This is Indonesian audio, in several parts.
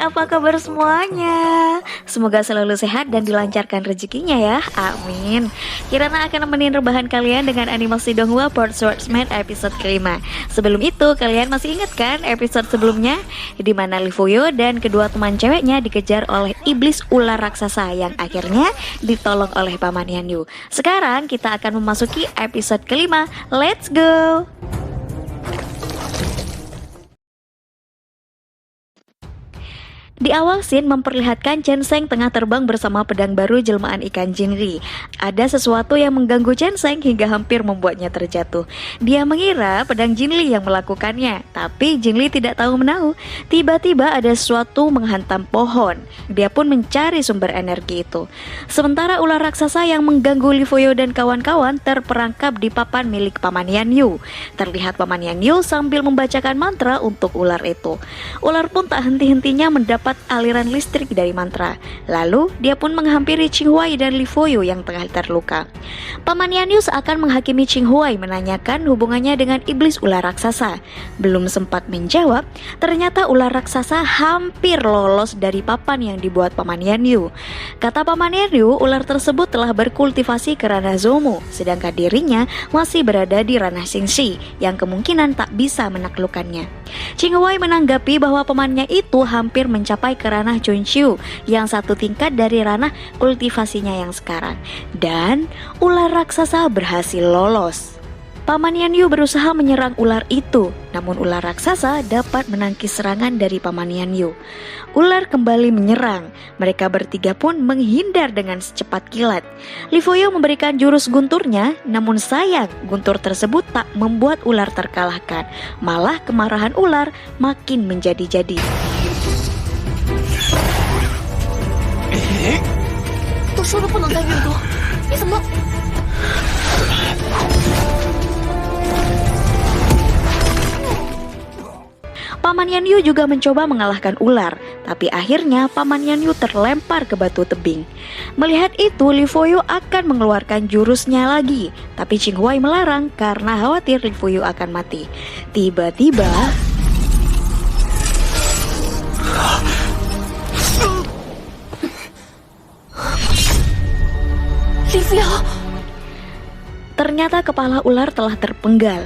apa kabar semuanya? Semoga selalu sehat dan dilancarkan rezekinya ya, amin. Kirana akan nemenin rebahan kalian dengan animasi Donghua Port Swordsman episode kelima. Sebelum itu, kalian masih ingat kan episode sebelumnya? Di mana Lee Fuyo dan kedua teman ceweknya dikejar oleh iblis ular raksasa yang akhirnya ditolong oleh Paman Yanyu. Sekarang kita akan memasuki episode kelima, let's go! Di awal scene memperlihatkan Chen Sheng tengah terbang bersama pedang baru jelmaan ikan Jinri. Ada sesuatu yang mengganggu Chen Sheng hingga hampir membuatnya terjatuh. Dia mengira pedang Jinli yang melakukannya, tapi Jinli tidak tahu menahu. Tiba-tiba ada sesuatu menghantam pohon. Dia pun mencari sumber energi itu. Sementara ular raksasa yang mengganggu Lee Fuyo dan kawan-kawan terperangkap di papan milik Paman Yanyu. Terlihat Paman Yanyu sambil membacakan mantra untuk ular itu. Ular pun tak henti-hentinya mendapat aliran listrik dari mantra. Lalu dia pun menghampiri Qing Huai dan Lee Fuyo yang tengah terluka. Paman Yanyu seakan menghakimi Qing Huai menanyakan hubungannya dengan iblis ular raksasa. Belum sempat menjawab, ternyata ular raksasa hampir lolos dari papan yang dibuat Paman Yanyu. Kata Paman Yanyu, ular tersebut telah berkultivasi ke ranah Zomu, sedangkan dirinya masih berada di ranah Xingxi yang kemungkinan tak bisa menaklukkannya. Qing Huai menanggapi bahwa pamannya itu hampir mencapai ke ranah Chunqiu yang satu tingkat dari ranah kultivasinya yang sekarang, dan ular raksasa berhasil lolos. Paman Yanyu berusaha menyerang ular itu, namun ular raksasa dapat menangkis serangan dari Paman Yanyu. Ular kembali menyerang, mereka bertiga pun menghindar dengan secepat kilat. Lee Fuyo memberikan jurus gunturnya, namun sayang guntur tersebut tak membuat ular terkalahkan, malah kemarahan ular makin menjadi-jadi. Paman Yanyu juga mencoba mengalahkan ular, tapi akhirnya Paman Yanyu terlempar ke batu tebing. Melihat itu, Lee Fuyo akan mengeluarkan jurusnya lagi, tapi Qing Huai melarang karena khawatir Lee Fuyo akan mati. Tiba-tiba ternyata kepala ular telah terpenggal.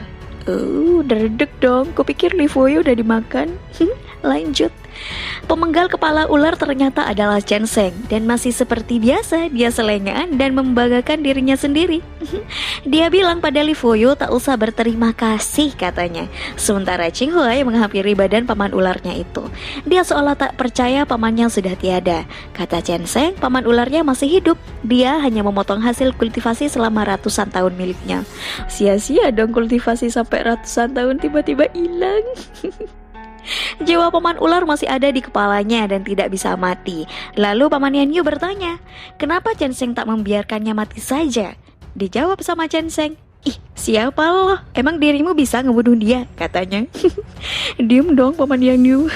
Derdek dong, kupikir Lee Fuyo udah dimakan. Lanjut. Pemenggal kepala ular ternyata adalah Chen Sheng, dan masih seperti biasa dia selengean dan membanggakan dirinya sendiri. Dia bilang pada Lee Fuyo tak usah berterima kasih katanya. Sementara Qing Huai menghampiri badan paman ularnya itu. Dia seolah tak percaya pamannya sudah tiada. Kata Chen Sheng, paman ularnya masih hidup. Dia hanya memotong hasil kultivasi selama ratusan tahun miliknya. Sia-sia dong kultivasi sampai ratusan tahun tiba-tiba hilang. Jiwa paman ular masih ada di kepalanya dan tidak bisa mati. Lalu Paman Yanyu bertanya, kenapa Chen Sheng tak membiarkannya mati saja? Dijawab sama Chen Sheng, ih siapa lo? Emang dirimu bisa ngebunuh dia? Katanya. Diem dong Paman Yanyu.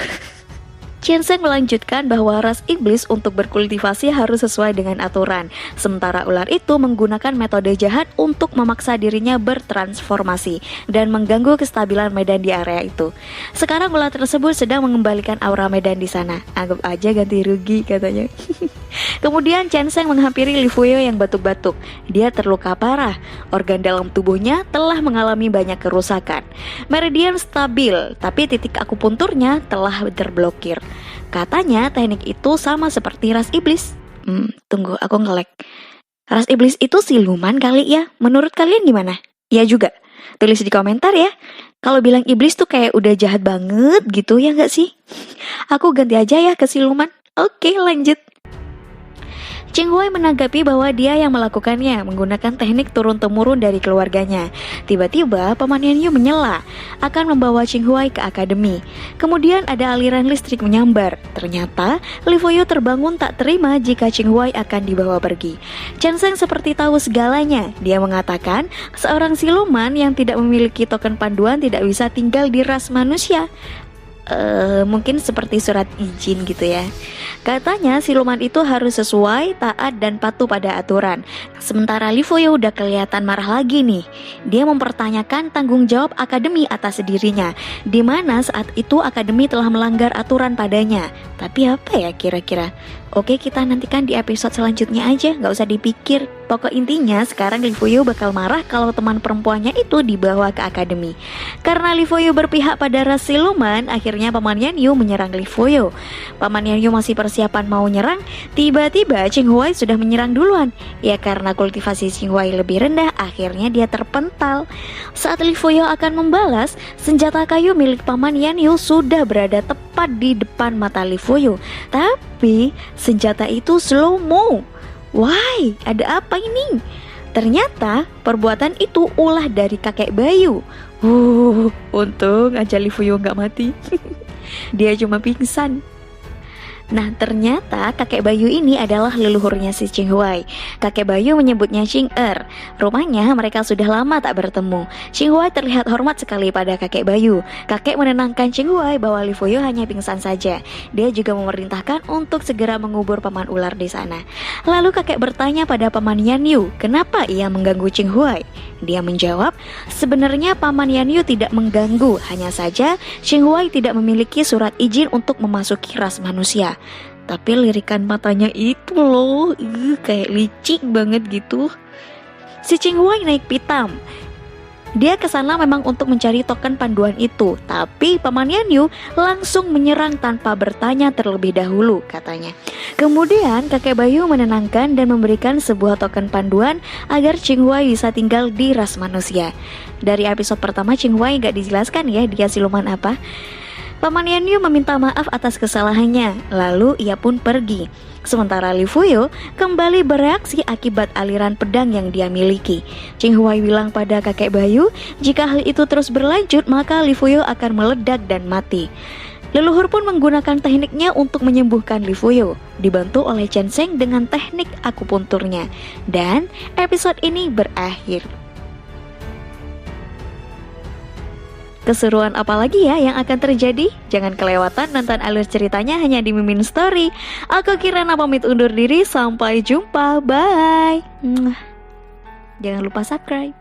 Chen Sheng melanjutkan bahwa ras iblis untuk berkultivasi harus sesuai dengan aturan. Sementara ular itu menggunakan metode jahat untuk memaksa dirinya bertransformasi dan mengganggu kestabilan medan di area itu. Sekarang ular tersebut sedang mengembalikan aura medan di sana. Anggap aja ganti rugi katanya. Kemudian Chen Sheng menghampiri Lee Fuyo yang batuk-batuk. Dia terluka parah. Organ dalam tubuhnya telah mengalami banyak kerusakan. Meridian stabil, tapi titik akupunturnya telah terblokir. Katanya teknik itu sama seperti ras iblis. Tunggu, aku nge-lag. Ras iblis itu siluman kali ya? Menurut kalian gimana? Ya juga? Tulis di komentar ya. Kalau bilang iblis tuh kayak udah jahat banget gitu ya nggak sih? Aku ganti aja ya ke siluman. Oke, lanjut. Qing Huai menanggapi bahwa dia yang melakukannya menggunakan teknik turun-temurun dari keluarganya. Tiba-tiba Paman Yanyu menyela akan membawa Qing Huai ke akademi. Kemudian ada aliran listrik menyambar. Ternyata Lee Fuyo terbangun tak terima jika Qing Huai akan dibawa pergi. Chen Sheng seperti tahu segalanya. Dia mengatakan seorang siluman yang tidak memiliki token panduan tidak bisa tinggal di ras manusia. Mungkin seperti surat izin gitu ya. Katanya siluman itu harus sesuai, taat, dan patuh pada aturan. Sementara Li Fuyu udah kelihatan marah lagi nih. Dia mempertanyakan tanggung jawab akademi atas dirinya, di mana saat itu akademi telah melanggar aturan padanya. Tapi apa ya kira-kira? Oke, kita nantikan di episode selanjutnya aja, nggak usah dipikir. Pokok intinya sekarang Li Fuyu bakal marah kalau teman perempuannya itu dibawa ke akademi. Karena Li Fuyu berpihak pada ras siluman, akhirnya Paman Yan Yu menyerang Li Fuyu. Paman Yan Yu masih persiapan mau nyerang, tiba-tiba Ching Huai sudah menyerang duluan. Ya karena kultivasi Ching Huai lebih rendah, akhirnya dia terpental. Saat Li Fuyu akan membalas, senjata kayu milik Paman Yan Yu sudah berada tepat di depan mata Li Fuyu. Tapi senjata itu slow mo. Why? Ada apa ini? Ternyata perbuatan itu ulah dari kakek Bayu. Untung aja Li Fuyu gak mati. Dia cuma pingsan. Nah, ternyata kakek Bayu ini adalah leluhurnya si Ching Huai. Kakek Bayu menyebutnya Ching Er. Rupanya mereka sudah lama tak bertemu. Ching Huai terlihat hormat sekali pada kakek Bayu. Kakek menenangkan Ching Huai bahwa Li Fuyu hanya pingsan saja. Dia juga memerintahkan untuk segera mengubur paman ular di sana. Lalu kakek bertanya pada paman Yan Yu, kenapa ia mengganggu Ching Huai? Dia menjawab, sebenarnya paman Yan Yu tidak mengganggu, hanya saja Ching Huai tidak memiliki surat izin untuk memasuki ras manusia. Tapi lirikan matanya itu loh, kayak licik banget gitu. Si Ching Huai naik pitam. Dia kesana memang untuk mencari token panduan itu, tapi Paman Yan Yu langsung menyerang tanpa bertanya terlebih dahulu, katanya. Kemudian kakek Bayu menenangkan dan memberikan sebuah token panduan agar Ching Huai bisa tinggal di ras manusia. Dari episode pertama Ching Huai gak dijelaskan ya dia siluman apa. Paman Yan Yu meminta maaf atas kesalahannya, lalu ia pun pergi. Sementara Li Fuyu kembali bereaksi akibat aliran pedang yang dia miliki. Ching Huai bilang pada kakek Bayu, jika hal itu terus berlanjut maka Li Fuyu akan meledak dan mati. Leluhur pun menggunakan tekniknya untuk menyembuhkan Li Fuyu, dibantu oleh Chen Sheng dengan teknik akupunturnya. Dan episode ini berakhir. Keseruan apa lagi ya yang akan terjadi? Jangan kelewatan nonton alur ceritanya hanya di Mimin Story. Aku Kirana pamit undur diri, sampai jumpa, bye. Jangan lupa subscribe.